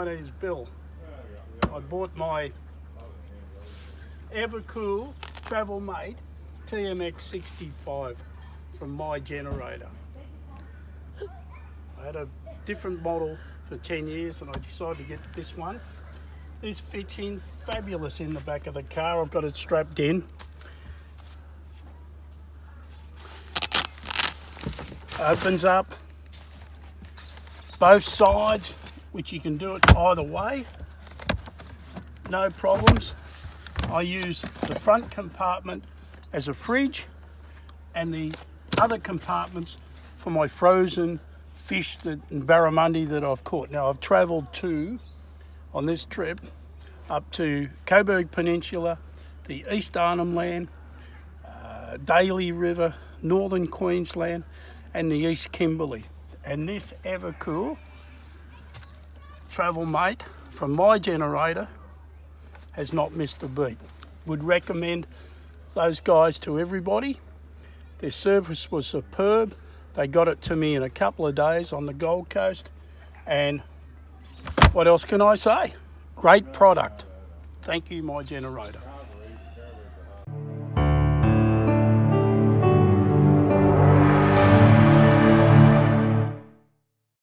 name is Bill. I bought my Evakool Travelmate TMX 65 from my generator. I had a different model for 10 years and I decided to get this one. This fits in fabulous in the back of the car. I've got it strapped in. Opens up both sides, which you can do it either way, no problems. I use the front compartment as a fridge and the other compartments for my frozen fish and barramundi that I've caught. Now I've travelled on this trip up to Coburg Peninsula, the East Arnhem Land, Daly River, Northern Queensland and the East Kimberley. And this Evakool Travelmate from my generator has not missed a beat. Would recommend those guys to everybody. Their service was superb. They got it to me in a couple of days on the Gold Coast. And what else can I say? Great product. Thank you, my generator.